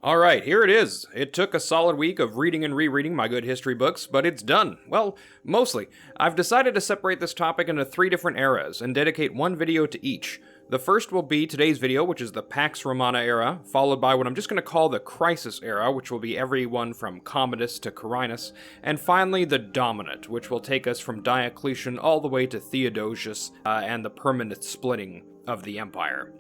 Alright, here it is. It took a solid week of reading and rereading my good history books, but it's done. Well, mostly. I've decided to separate this topic into 3 different eras and dedicate one video to each. The first will be today's video, which is the Pax Romana era, followed by what I'm just going to call the Crisis era, which will be everyone from Commodus to Carinus, and finally the Dominant, which will take us from Diocletian all the way to Theodosius and the permanent splitting of the empire.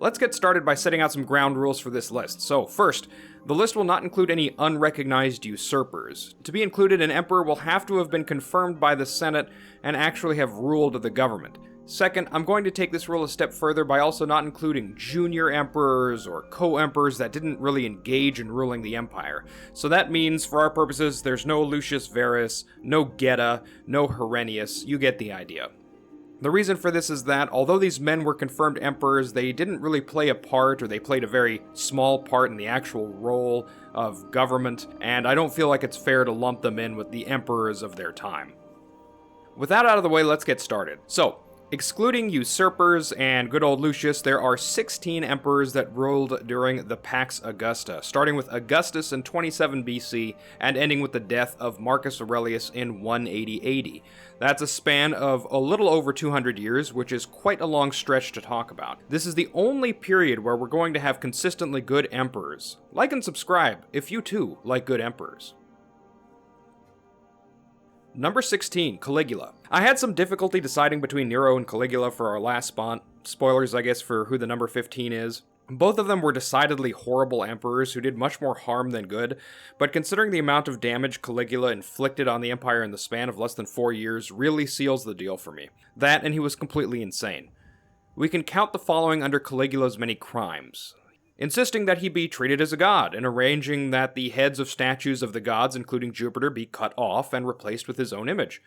Let's get started by setting out some ground rules for this list. So, first, the list will not include any unrecognized usurpers. To be included, an emperor will have to have been confirmed by the Senate and actually have ruled the government. Second, I'm going to take this rule a step further by also not including junior emperors or co-emperors that didn't really engage in ruling the empire. So that means, for our purposes, there's no Lucius Verus, no Geta, no Herennius. You get the idea. The reason for this is that, although these men were confirmed emperors, they didn't really play a part, or they played a very small part in the actual role of government, and I don't feel like it's fair to lump them in with the emperors of their time. With that out of the way, let's get started. So, excluding usurpers and good old Lucius, there are 16 emperors that ruled during the Pax Augusta, starting with Augustus in 27 BC and ending with the death of Marcus Aurelius in 180 AD. That's a span of a little over 200 years, which is quite a long stretch to talk about. This is the only period where we're going to have consistently good emperors. Like and subscribe if you too like good emperors. Number 16, Caligula. I had some difficulty deciding between Nero and Caligula for our last spot. Spoilers, I guess, for who the number 15 is. Both of them were decidedly horrible emperors who did much more harm than good, but considering the amount of damage Caligula inflicted on the empire in the span of less than 4 years really seals the deal for me. That, and he was completely insane. We can count the following under Caligula's many crimes: insisting that he be treated as a god, and arranging that the heads of statues of the gods, including Jupiter, be cut off and replaced with his own image.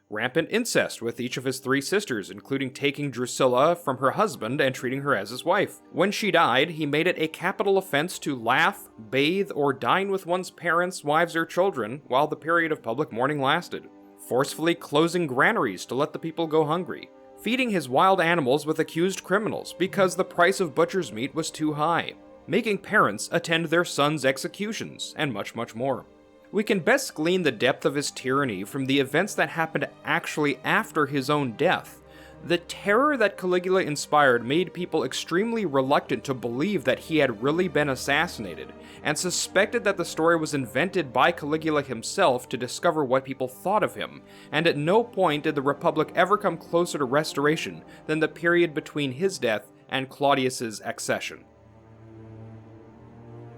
Rampant incest with each of his 3 sisters, including taking Drusilla from her husband and treating her as his wife. When she died, he made it a capital offense to laugh, bathe, or dine with one's parents, wives, or children while the period of public mourning lasted. Forcefully closing granaries to let the people go hungry. Feeding his wild animals with accused criminals because the price of butcher's meat was too high. Making parents attend their sons' executions, and much, much more. We can best glean the depth of his tyranny from the events that happened actually after his own death. The terror that Caligula inspired made people extremely reluctant to believe that he had really been assassinated, and suspected that the story was invented by Caligula himself to discover what people thought of him, and at no point did the Republic ever come closer to restoration than the period between his death and Claudius's accession.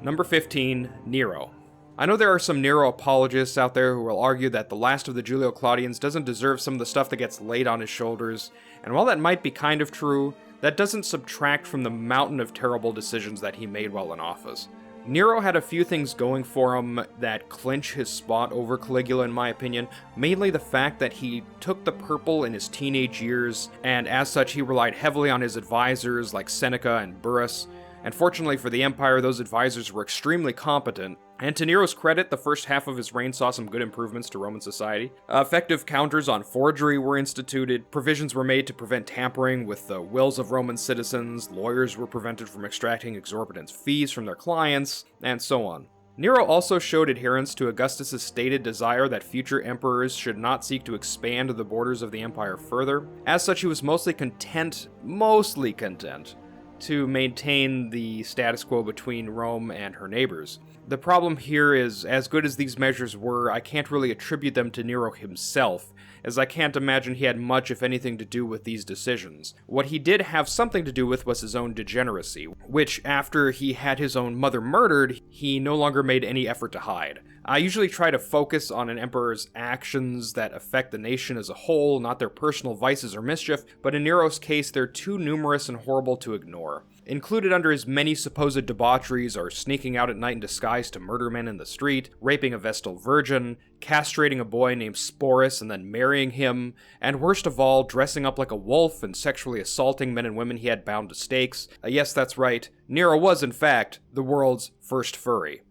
Number 15, Nero. I know there are some Nero apologists out there who will argue that the last of the Julio-Claudians doesn't deserve some of the stuff that gets laid on his shoulders, and while that might be kind of true, that doesn't subtract from the mountain of terrible decisions that he made while in office. Nero had a few things going for him that clinch his spot over Caligula in my opinion, mainly the fact that he took the purple in his teenage years, and as such he relied heavily on his advisors like Seneca and Burrus. And fortunately for the Empire, those advisors were extremely competent, and to Nero's credit, the first half of his reign saw some good improvements to Roman society. Effective counters on forgery were instituted, provisions were made to prevent tampering with the wills of Roman citizens, lawyers were prevented from extracting exorbitant fees from their clients, and so on. Nero also showed adherence to Augustus' stated desire that future emperors should not seek to expand the borders of the empire further. As such, he was mostly content to maintain the status quo between Rome and her neighbors. The problem here is, as good as these measures were, I can't really attribute them to Nero himself, as I can't imagine he had much, if anything, to do with these decisions. What he did have something to do with was his own degeneracy, which, after he had his own mother murdered, he no longer made any effort to hide. I usually try to focus on an emperor's actions that affect the nation as a whole, not their personal vices or mischief, but in Nero's case, they're too numerous and horrible to ignore. Included under his many supposed debaucheries are sneaking out at night in disguise to murder men in the street, raping a Vestal virgin, castrating a boy named Sporus and then marrying him, and worst of all, dressing up like a wolf and sexually assaulting men and women he had bound to stakes. Yes, that's right, Nero was in fact the world's first furry.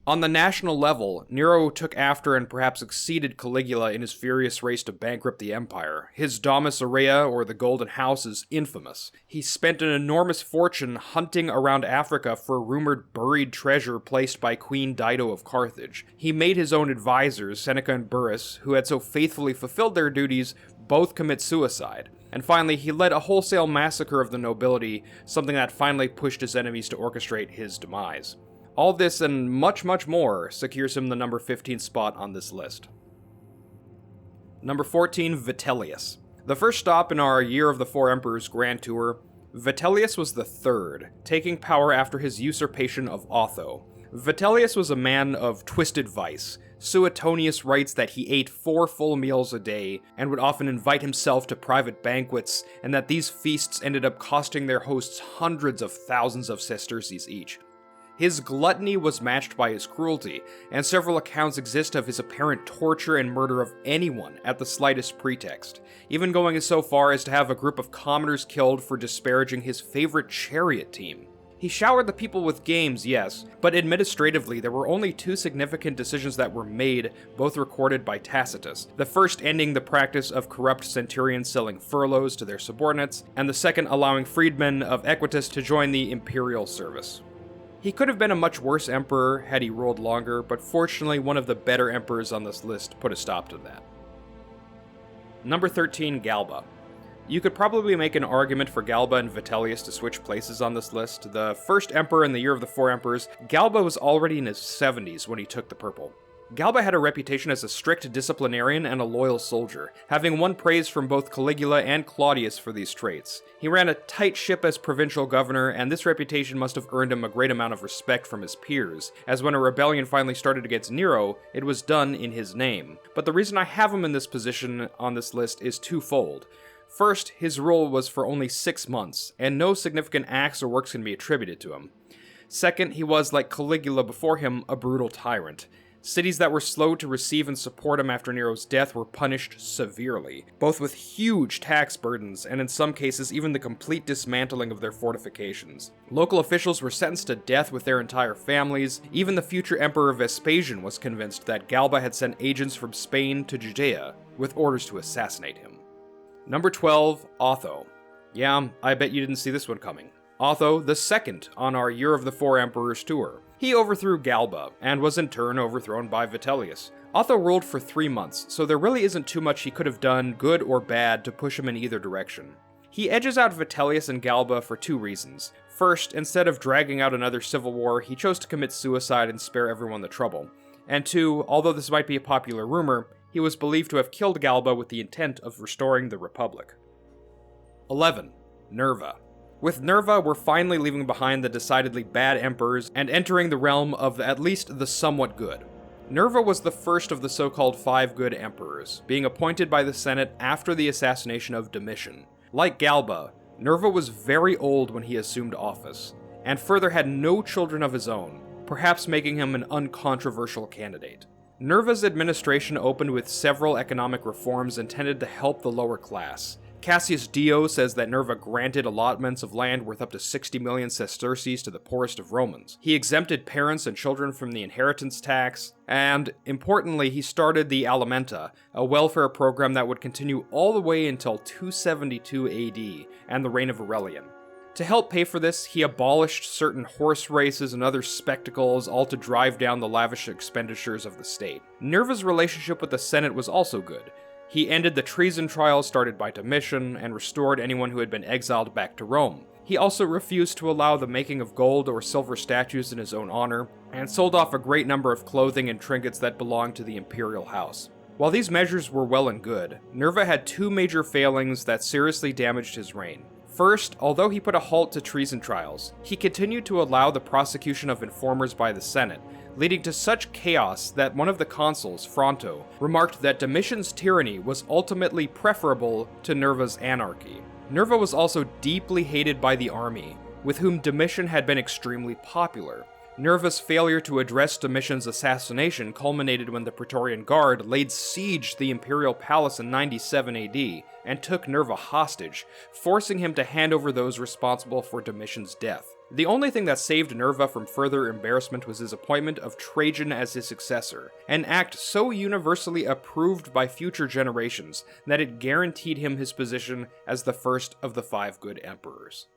On the national level, Nero took after and perhaps exceeded Caligula in his furious race to bankrupt the empire. His Domus Aurea, or the Golden House, is infamous. He spent an enormous fortune hunting around Africa for a rumored buried treasure placed by Queen Dido of Carthage. He made his own advisors, Seneca and Burrus, who had so faithfully fulfilled their duties, both commit suicide. And finally, he led a wholesale massacre of the nobility, something that finally pushed his enemies to orchestrate his demise. All this and much, much more secures him the number 15 spot on this list. Number 14, Vitellius. The first stop in our Year of the Four Emperors Grand Tour, Vitellius was the third, taking power after his usurpation of Otho. Vitellius was a man of twisted vice. Suetonius writes that he ate 4 full meals a day and would often invite himself to private banquets, and that these feasts ended up costing their hosts hundreds of thousands of sesterces each. His gluttony was matched by his cruelty, and several accounts exist of his apparent torture and murder of anyone at the slightest pretext, even going so far as to have a group of commoners killed for disparaging his favorite chariot team. He showered the people with games, yes, but administratively there were only 2 significant decisions that were made, both recorded by Tacitus. The first ending the practice of corrupt centurions selling furloughs to their subordinates, and the second allowing freedmen of Equitus to join the imperial service. He could have been a much worse emperor had he ruled longer, but fortunately one of the better emperors on this list put a stop to that. Number 13, Galba. You could probably make an argument for Galba and Vitellius to switch places on this list. The first emperor in the Year of the Four Emperors, Galba was already in his 70s when he took the purple. Galba had a reputation as a strict disciplinarian and a loyal soldier, having won praise from both Caligula and Claudius for these traits. He ran a tight ship as provincial governor, and this reputation must have earned him a great amount of respect from his peers, as when a rebellion finally started against Nero, it was done in his name. But the reason I have him in this position on this list is twofold. First, his rule was for only 6 months, and no significant acts or works can be attributed to him. Second, he was, like Caligula before him, a brutal tyrant. Cities that were slow to receive and support him after Nero's death were punished severely, both with huge tax burdens and in some cases even the complete dismantling of their fortifications. Local officials were sentenced to death with their entire families. Even the future Emperor Vespasian was convinced that Galba had sent agents from Spain to Judea with orders to assassinate him. Number 12, Otho. Yeah, I bet you didn't see this one coming. Otho the second on our Year of the Four Emperors tour. He overthrew Galba, and was in turn overthrown by Vitellius. Otho ruled for 3 months, so there really isn't too much he could have done, good or bad, to push him in either direction. He edges out Vitellius and Galba for 2 reasons. First, instead of dragging out another civil war, he chose to commit suicide and spare everyone the trouble. And 2, although this might be a popular rumor, he was believed to have killed Galba with the intent of restoring the Republic. 11. Nerva. With Nerva, we're finally leaving behind the decidedly bad emperors and entering the realm of at least the somewhat good. Nerva was the first of the so-called 5 good emperors, being appointed by the Senate after the assassination of Domitian. Like Galba, Nerva was very old when he assumed office, and further had no children of his own, perhaps making him an uncontroversial candidate. Nerva's administration opened with several economic reforms intended to help the lower class. Cassius Dio says that Nerva granted allotments of land worth up to 60 million sesterces to the poorest of Romans. He exempted parents and children from the inheritance tax, and, importantly, he started the Alimenta, a welfare program that would continue all the way until 272 AD and the reign of Aurelian. To help pay for this, he abolished certain horse races and other spectacles, all to drive down the lavish expenditures of the state. Nerva's relationship with the Senate was also good. He ended the treason trials started by Domitian and restored anyone who had been exiled back to Rome. He also refused to allow the making of gold or silver statues in his own honor, and sold off a great number of clothing and trinkets that belonged to the imperial house. While these measures were well and good, Nerva had 2 major failings that seriously damaged his reign. First, although he put a halt to treason trials, he continued to allow the prosecution of informers by the Senate, leading to such chaos that one of the consuls, Fronto, remarked that Domitian's tyranny was ultimately preferable to Nerva's anarchy. Nerva was also deeply hated by the army, with whom Domitian had been extremely popular. Nerva's failure to address Domitian's assassination culminated when the Praetorian Guard laid siege to the imperial palace in 97 AD and took Nerva hostage, forcing him to hand over those responsible for Domitian's death. The only thing that saved Nerva from further embarrassment was his appointment of Trajan as his successor, an act so universally approved by future generations that it guaranteed him his position as the first of the 5 good emperors.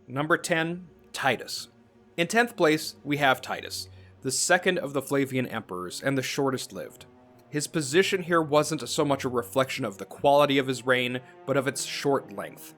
Number 10, Titus. In 10th place, we have Titus, the second of the Flavian emperors and the shortest lived. His position here wasn't so much a reflection of the quality of his reign, but of its short length.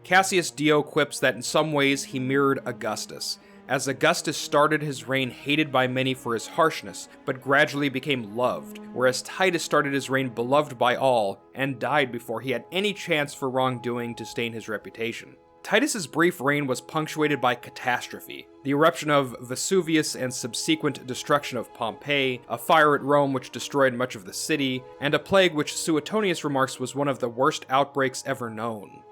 Cassius Dio quips that in some ways he mirrored Augustus, as Augustus started his reign hated by many for his harshness, but gradually became loved, whereas Titus started his reign beloved by all, and died before he had any chance for wrongdoing to stain his reputation. Titus's brief reign was punctuated by catastrophe, the eruption of Vesuvius and subsequent destruction of Pompeii, a fire at Rome which destroyed much of the city, and a plague which Suetonius remarks was one of the worst outbreaks ever known.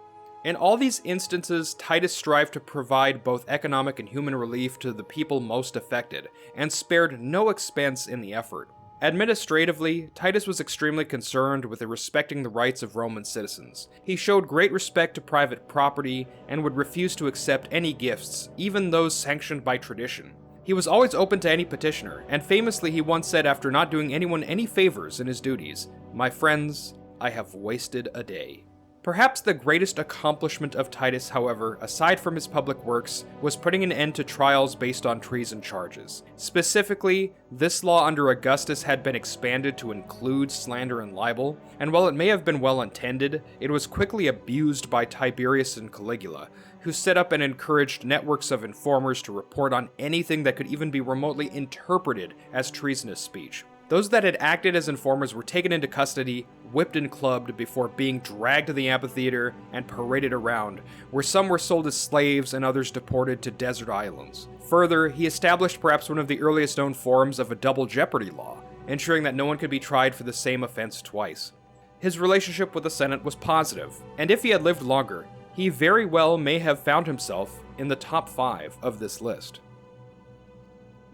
In all these instances, Titus strived to provide both economic and human relief to the people most affected, and spared no expense in the effort. Administratively, Titus was extremely concerned with respecting the rights of Roman citizens. He showed great respect to private property, and would refuse to accept any gifts, even those sanctioned by tradition. He was always open to any petitioner, and famously he once said after not doing anyone any favors in his duties, "My friends, I have wasted a day." Perhaps the greatest accomplishment of Titus, however, aside from his public works, was putting an end to trials based on treason charges. Specifically, this law under Augustus had been expanded to include slander and libel, and while it may have been well intended, it was quickly abused by Tiberius and Caligula, who set up and encouraged networks of informers to report on anything that could even be remotely interpreted as treasonous speech. Those that had acted as informers were taken into custody, whipped and clubbed before being dragged to the amphitheater and paraded around, where some were sold as slaves and others deported to desert islands. Further, he established perhaps one of the earliest known forms of a double jeopardy law, ensuring that no one could be tried for the same offense twice. His relationship with the Senate was positive, and if he had lived longer, he very well may have found himself in the top 5 of this list.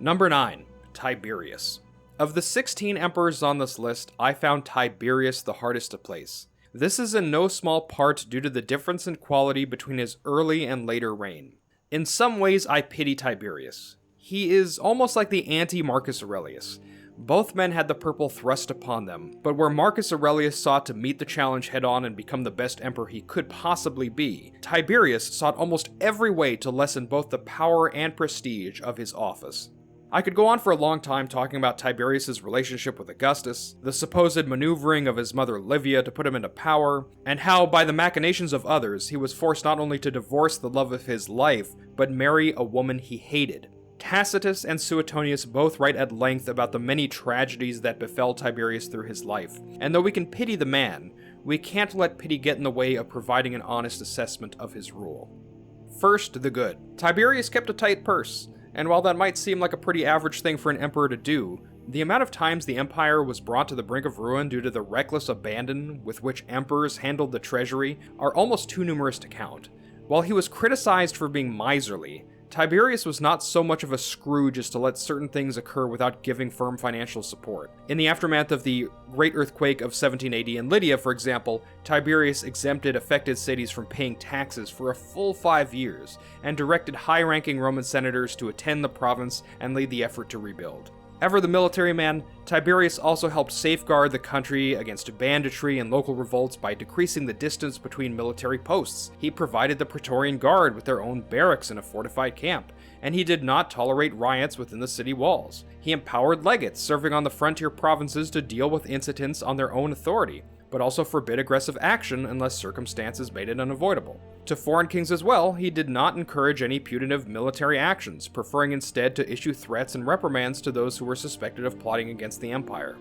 Number 9, Tiberius. Of the 16 emperors on this list, I found Tiberius the hardest to place. This is in no small part due to the difference in quality between his early and later reign. In some ways, I pity Tiberius. He is almost like the anti-Marcus Aurelius. Both men had the purple thrust upon them, but where Marcus Aurelius sought to meet the challenge head-on and become the best emperor he could possibly be, Tiberius sought almost every way to lessen both the power and prestige of his office. I could go on for a long time talking about Tiberius's relationship with Augustus, the supposed maneuvering of his mother Livia to put him into power, and how, by the machinations of others, he was forced not only to divorce the love of his life, but marry a woman he hated. Tacitus and Suetonius both write at length about the many tragedies that befell Tiberius through his life, and though we can pity the man, we can't let pity get in the way of providing an honest assessment of his rule. First, the good. Tiberius kept a tight purse. And while that might seem like a pretty average thing for an emperor to do, the amount of times the empire was brought to the brink of ruin due to the reckless abandon with which emperors handled the treasury are almost too numerous to count. While he was criticized for being miserly, Tiberius was not so much of a Scrooge as to let certain things occur without giving firm financial support. In the aftermath of the Great Earthquake of 17 AD in Lydia, for example, Tiberius exempted affected cities from paying taxes for a full 5 years, and directed high-ranking Roman senators to attend the province and lead the effort to rebuild. Ever the military man, Tiberius also helped safeguard the country against banditry and local revolts by decreasing the distance between military posts. He provided the Praetorian Guard with their own barracks in a fortified camp, and he did not tolerate riots within the city walls. He empowered legates serving on the frontier provinces to deal with incidents on their own authority, but also forbid aggressive action unless circumstances made it unavoidable. To foreign kings as well, he did not encourage any punitive military actions, preferring instead to issue threats and reprimands to those who were suspected of plotting against the empire.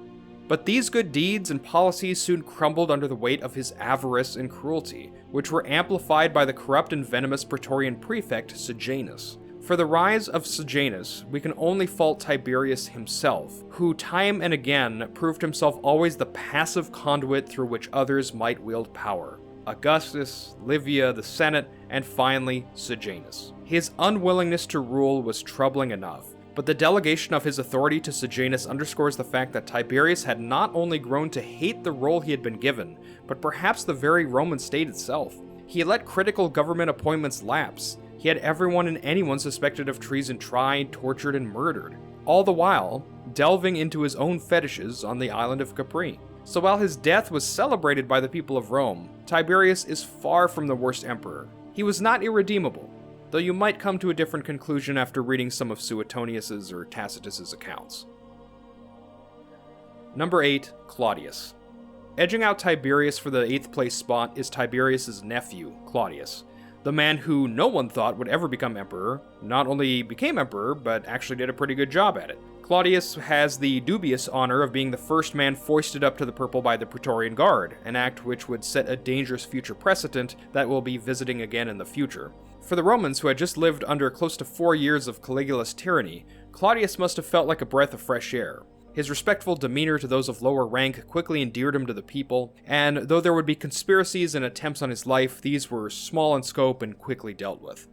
But these good deeds and policies soon crumbled under the weight of his avarice and cruelty, which were amplified by the corrupt and venomous Praetorian prefect Sejanus. For the rise of Sejanus, we can only fault Tiberius himself, who time and again proved himself always the passive conduit through which others might wield power. Augustus, Livia, the Senate, and finally Sejanus. His unwillingness to rule was troubling enough, but the delegation of his authority to Sejanus underscores the fact that Tiberius had not only grown to hate the role he had been given, but perhaps the very Roman state itself. He let critical government appointments lapse. He had everyone and anyone suspected of treason tried, tortured, and murdered, all the while delving into his own fetishes on the island of Capri. So while his death was celebrated by the people of Rome, Tiberius is far from the worst emperor. He was not irredeemable, though you might come to a different conclusion after reading some of Suetonius's or Tacitus's accounts. Number 8, Claudius. Edging out Tiberius for the 8th place spot is Tiberius's nephew, Claudius. The man who no one thought would ever become emperor, not only became emperor, but actually did a pretty good job at it. Claudius has the dubious honor of being the first man foisted up to the purple by the Praetorian Guard, an act which would set a dangerous future precedent that we'll be visiting again in the future. For the Romans, who had just lived under close to 4 years of Caligula's tyranny, Claudius must have felt like a breath of fresh air. His respectful demeanor to those of lower rank quickly endeared him to the people, and though there would be conspiracies and attempts on his life, these were small in scope and quickly dealt with.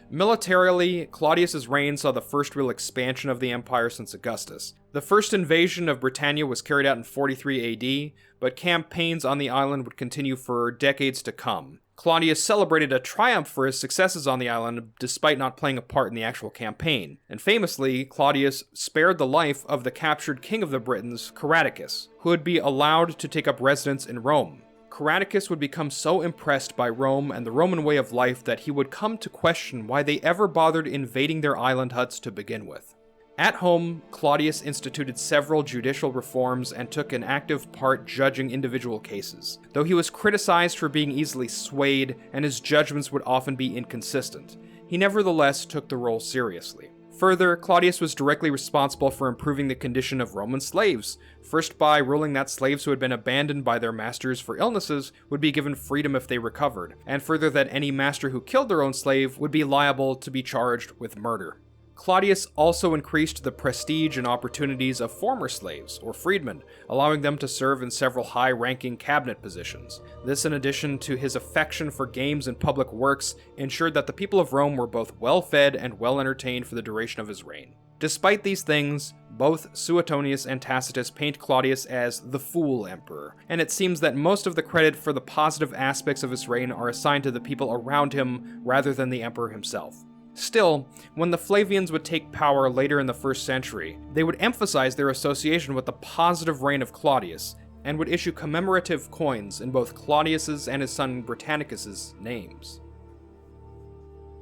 Militarily, Claudius's reign saw the first real expansion of the empire since Augustus. The first invasion of Britannia was carried out in 43 AD, but campaigns on the island would continue for decades to come. Claudius celebrated a triumph for his successes on the island despite not playing a part in the actual campaign, and famously, Claudius spared the life of the captured king of the Britons, Caradicus, who would be allowed to take up residence in Rome. Caradicus would become so impressed by Rome and the Roman way of life that he would come to question why they ever bothered invading their island huts to begin with. At home, Claudius instituted several judicial reforms and took an active part judging individual cases, though he was criticized for being easily swayed and his judgments would often be inconsistent. He nevertheless took the role seriously. Further, Claudius was directly responsible for improving the condition of Roman slaves, first by ruling that slaves who had been abandoned by their masters for illnesses would be given freedom if they recovered, and further that any master who killed their own slave would be liable to be charged with murder. Claudius also increased the prestige and opportunities of former slaves, or freedmen, allowing them to serve in several high-ranking cabinet positions. This, in addition to his affection for games and public works, ensured that the people of Rome were both well-fed and well-entertained for the duration of his reign. Despite these things, both Suetonius and Tacitus paint Claudius as the fool emperor, and it seems that most of the credit for the positive aspects of his reign are assigned to the people around him rather than the emperor himself. Still, when the Flavians would take power later in the 1st century, they would emphasize their association with the positive reign of Claudius, and would issue commemorative coins in both Claudius's and his son Britannicus's names.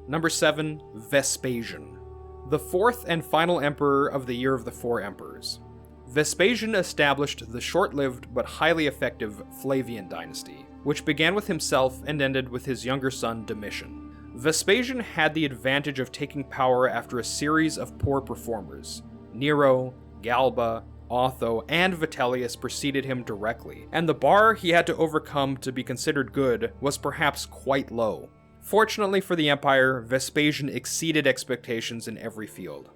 Number 7, Vespasian. The 4th and final emperor of the Year of the Four Emperors. Vespasian established the short-lived but highly effective Flavian dynasty, which began with himself and ended with his younger son Domitian. Vespasian had the advantage of taking power after a series of poor performers. Nero, Galba, Otho, and Vitellius preceded him directly, and the bar he had to overcome to be considered good was perhaps quite low. Fortunately for the empire, Vespasian exceeded expectations in every field.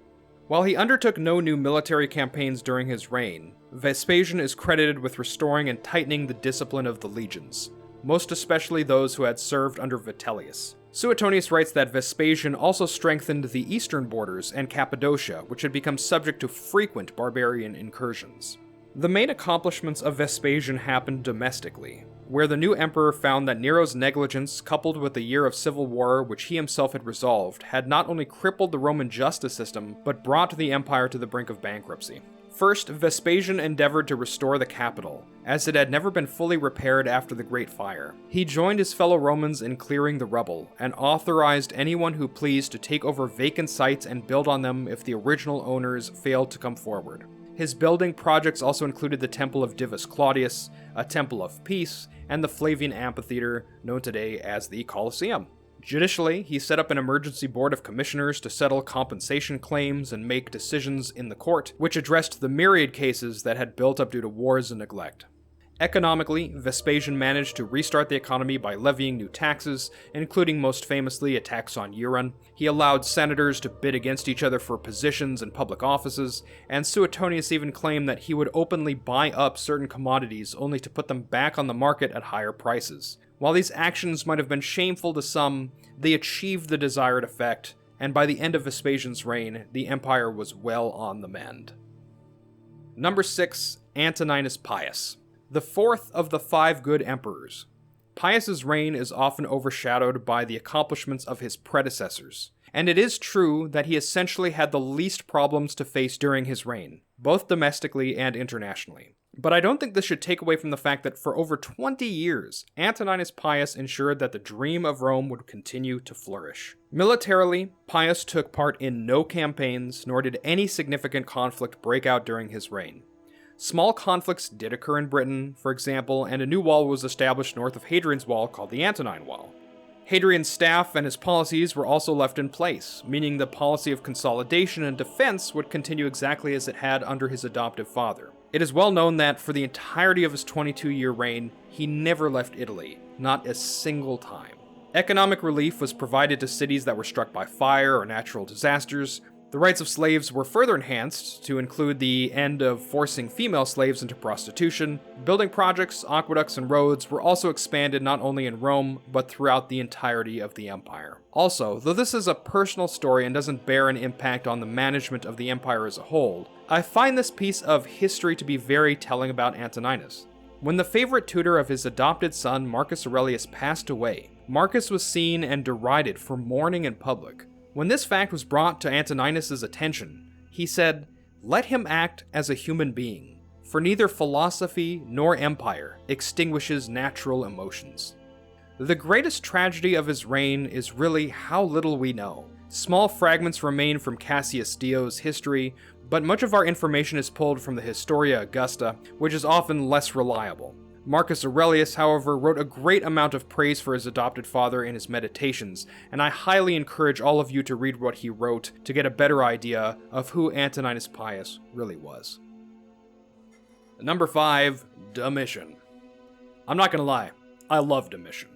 While he undertook no new military campaigns during his reign, Vespasian is credited with restoring and tightening the discipline of the legions, most especially those who had served under Vitellius. Suetonius writes that Vespasian also strengthened the eastern borders and Cappadocia, which had become subject to frequent barbarian incursions. The main accomplishments of Vespasian happened domestically, where the new emperor found that Nero's negligence, coupled with the year of civil war which he himself had resolved, had not only crippled the Roman justice system, but brought the empire to the brink of bankruptcy. First, Vespasian endeavored to restore the capital, as it had never been fully repaired after the Great Fire. He joined his fellow Romans in clearing the rubble, and authorized anyone who pleased to take over vacant sites and build on them if the original owners failed to come forward. His building projects also included the Temple of Divus Claudius, a Temple of Peace, and the Flavian Amphitheater, known today as the Colosseum. Judicially, he set up an emergency board of commissioners to settle compensation claims and make decisions in the court, which addressed the myriad cases that had built up due to wars and neglect. Economically, Vespasian managed to restart the economy by levying new taxes, including most famously a tax on urine. He allowed senators to bid against each other for positions in public offices, and Suetonius even claimed that he would openly buy up certain commodities only to put them back on the market at higher prices. While these actions might have been shameful to some, they achieved the desired effect, and by the end of Vespasian's reign, the empire was well on the mend. Number 6, Antoninus Pius. The 4th of the 5 good emperors. Pius's reign is often overshadowed by the accomplishments of his predecessors, and it is true that he essentially had the least problems to face during his reign, both domestically and internationally. But I don't think this should take away from the fact that for over 20 years, Antoninus Pius ensured that the dream of Rome would continue to flourish. Militarily, Pius took part in no campaigns, nor did any significant conflict break out during his reign. Small conflicts did occur in Britain, for example, and a new wall was established north of Hadrian's Wall called the Antonine Wall. Hadrian's staff and his policies were also left in place, meaning the policy of consolidation and defense would continue exactly as it had under his adoptive father. It is well known that for the entirety of his 22-year reign, he never left Italy, not a single time. Economic relief was provided to cities that were struck by fire or natural disasters. The rights of slaves were further enhanced to include the end of forcing female slaves into prostitution. Building projects, aqueducts, and roads were also expanded not only in Rome, but throughout the entirety of the empire. Also, though this is a personal story and doesn't bear an impact on the management of the empire as a whole, I find this piece of history to be very telling about Antoninus. When the favorite tutor of his adopted son, Marcus Aurelius, passed away, Marcus was seen and derided for mourning in public. When this fact was brought to Antoninus' attention, he said, "Let him act as a human being, for neither philosophy nor empire extinguishes natural emotions." The greatest tragedy of his reign is really how little we know. Small fragments remain from Cassius Dio's history, but much of our information is pulled from the Historia Augusta, which is often less reliable. Marcus Aurelius, however, wrote a great amount of praise for his adopted father in his Meditations, and I highly encourage all of you to read what he wrote to get a better idea of who Antoninus Pius really was. Number 5, Domitian. I'm not gonna lie, I love Domitian.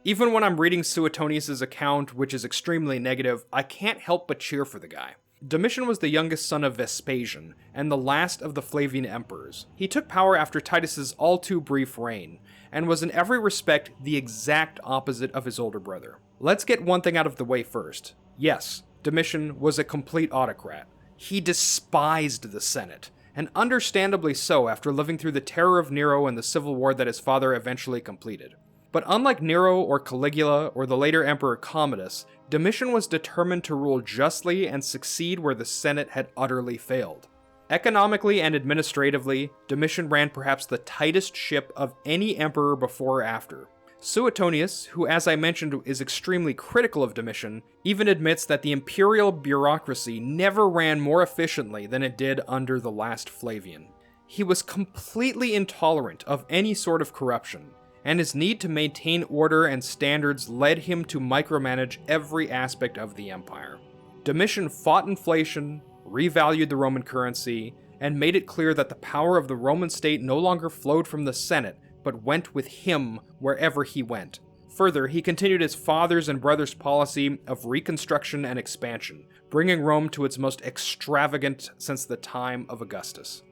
Even when I'm reading Suetonius' account, which is extremely negative, I can't help but cheer for the guy. Domitian was the youngest son of Vespasian, and the last of the Flavian emperors. He took power after Titus's all-too-brief reign, and was in every respect the exact opposite of his older brother. Let's get one thing out of the way first. Yes, Domitian was a complete autocrat. He despised the Senate, and understandably so after living through the terror of Nero and the civil war that his father eventually completed. But unlike Nero or Caligula or the later Emperor Commodus, Domitian was determined to rule justly and succeed where the Senate had utterly failed. Economically and administratively, Domitian ran perhaps the tightest ship of any emperor before or after. Suetonius, who as I mentioned is extremely critical of Domitian, even admits that the imperial bureaucracy never ran more efficiently than it did under the last Flavian. He was completely intolerant of any sort of corruption, and his need to maintain order and standards led him to micromanage every aspect of the empire. Domitian fought inflation, revalued the Roman currency, and made it clear that the power of the Roman state no longer flowed from the Senate, but went with him wherever he went. Further, he continued his father's and brother's policy of reconstruction and expansion, bringing Rome to its most extravagant since the time of Augustus.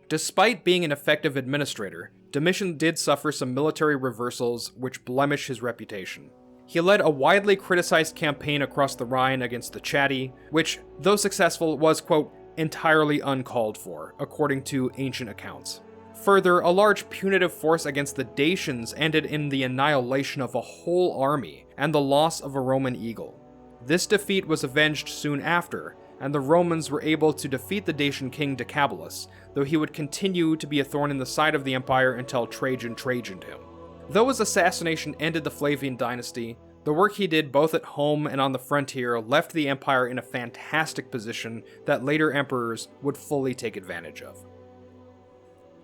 Despite being an effective administrator, Domitian did suffer some military reversals which blemish his reputation. He led a widely criticized campaign across the Rhine against the Chatti, which, though successful, was, quote, entirely uncalled for, according to ancient accounts. Further, a large punitive force against the Dacians ended in the annihilation of a whole army and the loss of a Roman eagle. This defeat was avenged soon after, and the Romans were able to defeat the Dacian king Decebalus, though he would continue to be a thorn in the side of the empire until Trajan Trajaned him. Though his assassination ended the Flavian dynasty, the work he did both at home and on the frontier left the empire in a fantastic position that later emperors would fully take advantage of.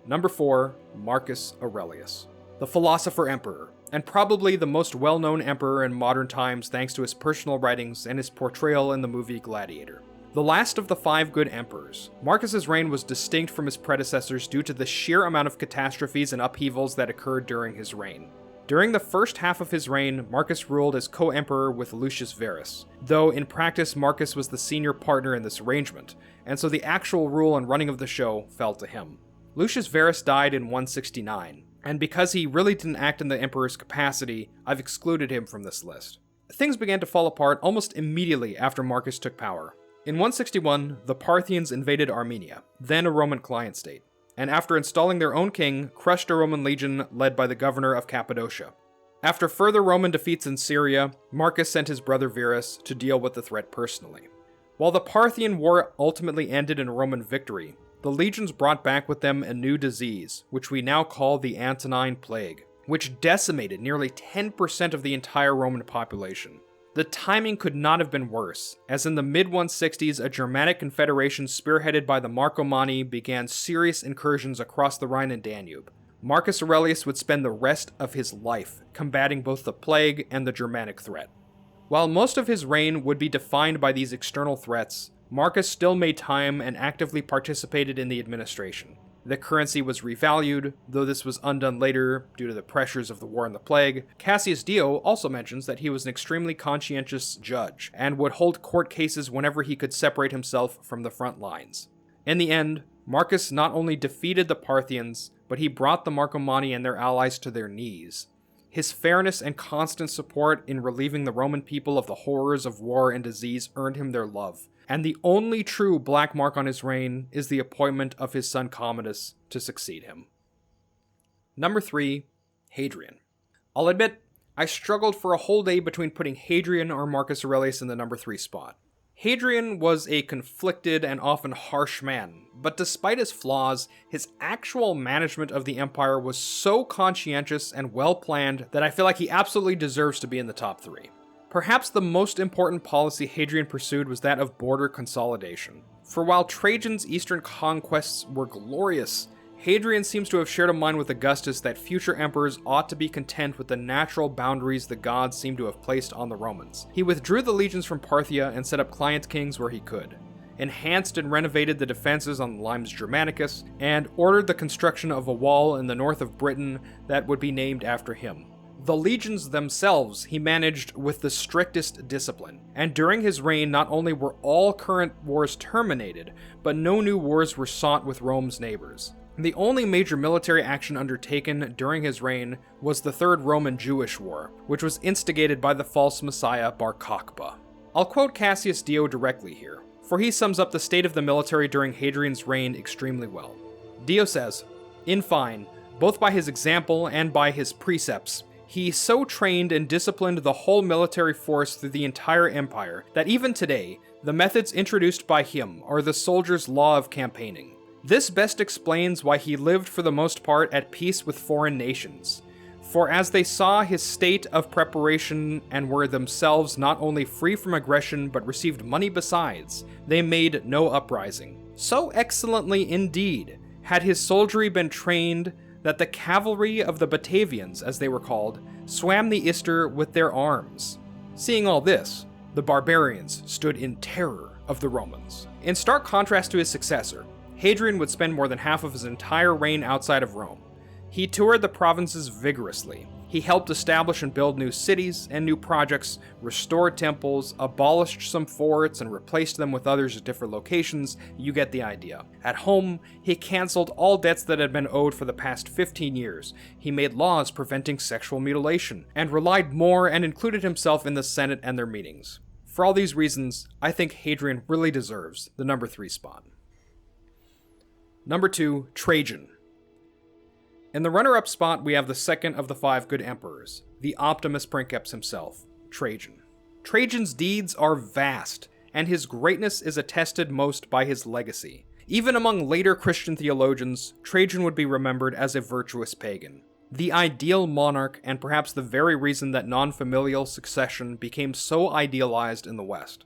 Number 4, Marcus Aurelius. The philosopher emperor, and probably the most well-known emperor in modern times thanks to his personal writings and his portrayal in the movie Gladiator. The last of the 5 good emperors, Marcus's reign was distinct from his predecessors due to the sheer amount of catastrophes and upheavals that occurred during his reign. During the first half of his reign, Marcus ruled as co-emperor with Lucius Verus, though in practice Marcus was the senior partner in this arrangement, and so the actual rule and running of the show fell to him. Lucius Verus died in 169, and because he really didn't act in the emperor's capacity, I've excluded him from this list. Things began to fall apart almost immediately after Marcus took power. In 161, the Parthians invaded Armenia, then a Roman client state, and after installing their own king, crushed a Roman legion led by the governor of Cappadocia. After further Roman defeats in Syria, Marcus sent his brother Verus to deal with the threat personally. While the Parthian War ultimately ended in a Roman victory, the legions brought back with them a new disease, which we now call the Antonine Plague, which decimated nearly 10% of the entire Roman population. The timing could not have been worse, as in the mid-160s a Germanic confederation spearheaded by the Marcomanni began serious incursions across the Rhine and Danube. Marcus Aurelius would spend the rest of his life combating both the plague and the Germanic threat. While most of his reign would be defined by these external threats, Marcus still made time and actively participated in the administration. The currency was revalued, though this was undone later due to the pressures of the war and the plague. Cassius Dio also mentions that he was an extremely conscientious judge, and would hold court cases whenever he could separate himself from the front lines. In the end, Marcus not only defeated the Parthians, but he brought the Marcomanni and their allies to their knees. His fairness and constant support in relieving the Roman people of the horrors of war and disease earned him their love, and the only true black mark on his reign is the appointment of his son Commodus to succeed him. Number 3, Hadrian. I'll admit, I struggled for a whole day between putting Hadrian or Marcus Aurelius in the number 3 spot. Hadrian was a conflicted and often harsh man, but despite his flaws, his actual management of the empire was so conscientious and well-planned that I feel like he absolutely deserves to be in the top 3. Perhaps the most important policy Hadrian pursued was that of border consolidation. For while Trajan's eastern conquests were glorious, Hadrian seems to have shared a mind with Augustus that future emperors ought to be content with the natural boundaries the gods seem to have placed on the Romans. He withdrew the legions from Parthia and set up client kings where he could, enhanced and renovated the defenses on the Limes Germanicus, and ordered the construction of a wall in the north of Britain that would be named after him. The legions themselves he managed with the strictest discipline, and during his reign not only were all current wars terminated, but no new wars were sought with Rome's neighbors. The only major military action undertaken during his reign was the Third Roman-Jewish War, which was instigated by the false messiah Bar Kokhba. I'll quote Cassius Dio directly here, for he sums up the state of the military during Hadrian's reign extremely well. Dio says, "In fine, both by his example and by his precepts, he so trained and disciplined the whole military force through the entire empire that even today, the methods introduced by him are the soldier's law of campaigning. This best explains why he lived for the most part at peace with foreign nations. For as they saw his state of preparation and were themselves not only free from aggression but received money besides, they made no uprising. So excellently indeed had his soldiery been trained that the cavalry of the Batavians, as they were called, swam the Ister with their arms." Seeing all this, the barbarians stood in terror of the Romans. In stark contrast to his successor, Hadrian would spend more than half of his entire reign outside of Rome. He toured the provinces vigorously. He helped establish and build new cities and new projects, restored temples, abolished some forts, and replaced them with others at different locations. You get the idea. At home, he canceled all debts that had been owed for the past 15 years. He made laws preventing sexual mutilation, and relied more and included himself in the Senate and their meetings. For all these reasons, I think Hadrian really deserves the number 3 spot. Number 2, Trajan. In the runner-up spot, we have the second of the 5 good emperors, the Optimus Princeps himself, Trajan. Trajan's deeds are vast, and his greatness is attested most by his legacy. Even among later Christian theologians, Trajan would be remembered as a virtuous pagan, the ideal monarch, and perhaps the very reason that non-familial succession became so idealized in the West.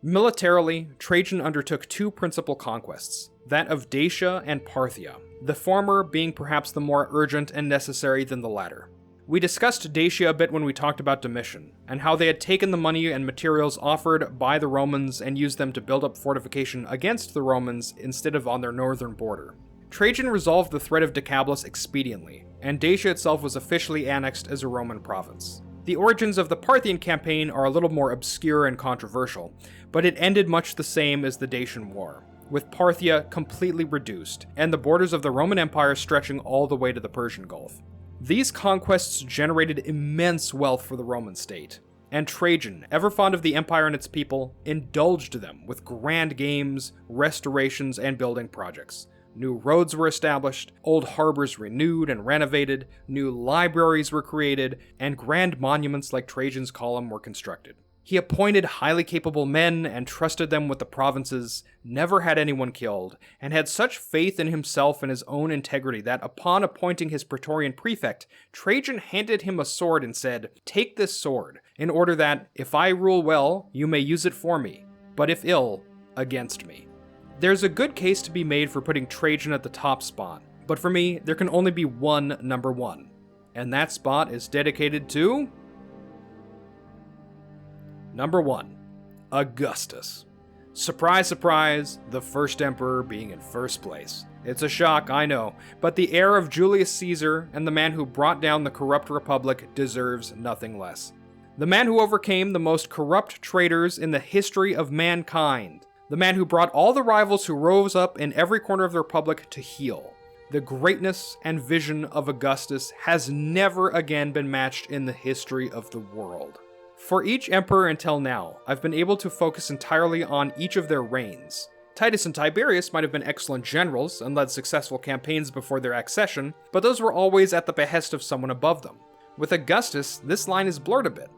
Militarily, Trajan undertook 2 principal conquests, that of Dacia and Parthia, the former being perhaps the more urgent and necessary than the latter. We discussed Dacia a bit when we talked about Domitian, and how they had taken the money and materials offered by the Romans and used them to build up fortification against the Romans instead of on their northern border. Trajan resolved the threat of Decapolis expediently, and Dacia itself was officially annexed as a Roman province. The origins of the Parthian campaign are a little more obscure and controversial, but it ended much the same as the Dacian War, with Parthia completely reduced, and the borders of the Roman Empire stretching all the way to the Persian Gulf. These conquests generated immense wealth for the Roman state, and Trajan, ever fond of the empire and its people, indulged them with grand games, restorations, and building projects. New roads were established, old harbors renewed and renovated, new libraries were created, and grand monuments like Trajan's Column were constructed. He appointed highly capable men and trusted them with the provinces, never had anyone killed, and had such faith in himself and his own integrity that upon appointing his praetorian prefect, Trajan handed him a sword and said, "Take this sword, in order that, if I rule well, you may use it for me, but if ill, against me." There's a good case to be made for putting Trajan at the top spot, but for me, there can only be one number one, and that spot is dedicated to... Number 1. Augustus. Surprise, surprise, the first emperor being in first place. It's a shock, I know, but the heir of Julius Caesar and the man who brought down the corrupt republic deserves nothing less. The man who overcame the most corrupt traitors in the history of mankind. The man who brought all the rivals who rose up in every corner of the republic to heel. The greatness and vision of Augustus has never again been matched in the history of the world. For each emperor until now, I've been able to focus entirely on each of their reigns. Titus and Tiberius might have been excellent generals and led successful campaigns before their accession, but those were always at the behest of someone above them. With Augustus, this line is blurred a bit,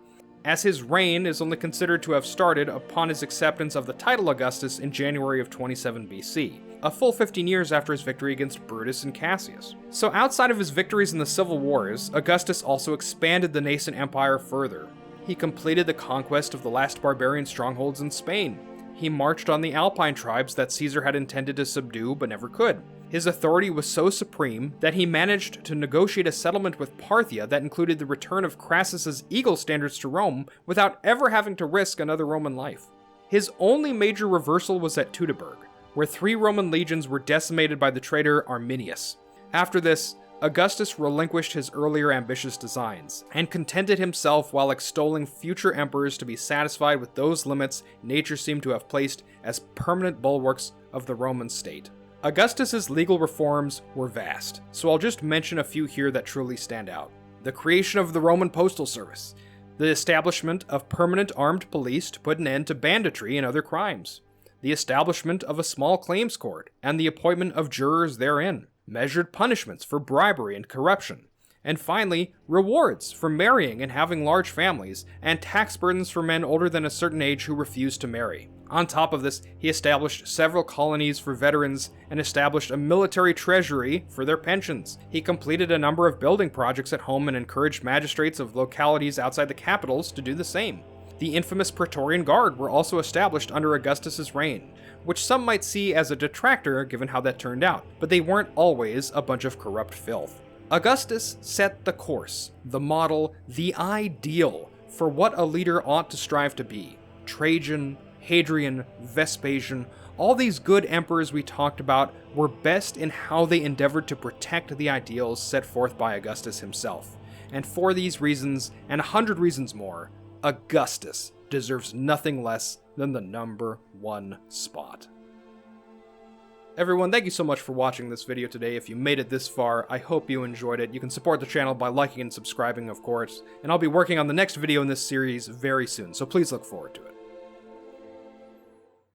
as his reign is only considered to have started upon his acceptance of the title Augustus in January of 27 BC, a full 15 years after his victory against Brutus and Cassius. So outside of his victories in the civil wars, Augustus also expanded the nascent empire further. He completed the conquest of the last barbarian strongholds in Spain. He marched on the Alpine tribes that Caesar had intended to subdue but never could. His authority was so supreme that he managed to negotiate a settlement with Parthia that included the return of Crassus's eagle standards to Rome without ever having to risk another Roman life. His only major reversal was at Teutoburg, where 3 Roman legions were decimated by the traitor Arminius. After this, Augustus relinquished his earlier ambitious designs, and contented himself while extolling future emperors to be satisfied with those limits nature seemed to have placed as permanent bulwarks of the Roman state. Augustus's legal reforms were vast, so I'll just mention a few here that truly stand out. The creation of the Roman postal service, the establishment of permanent armed police to put an end to banditry and other crimes, the establishment of a small claims court, and the appointment of jurors therein, measured punishments for bribery and corruption, and finally, rewards for marrying and having large families, and tax burdens for men older than a certain age who refused to marry. On top of this, he established several colonies for veterans and established a military treasury for their pensions. He completed a number of building projects at home and encouraged magistrates of localities outside the capitals to do the same. The infamous Praetorian Guard were also established under Augustus's reign, which some might see as a detractor given how that turned out, but they weren't always a bunch of corrupt filth. Augustus set the course, the model, the ideal for what a leader ought to strive to be. Trajan, Hadrian, Vespasian, all these good emperors we talked about were best in how they endeavored to protect the ideals set forth by Augustus himself. And for these reasons, and 100 reasons more, Augustus deserves nothing less than the number 1 spot. Everyone, thank you so much for watching this video today. If you made it this far, I hope you enjoyed it. You can support the channel by liking and subscribing, of course, and I'll be working on the next video in this series very soon, so please look forward to it.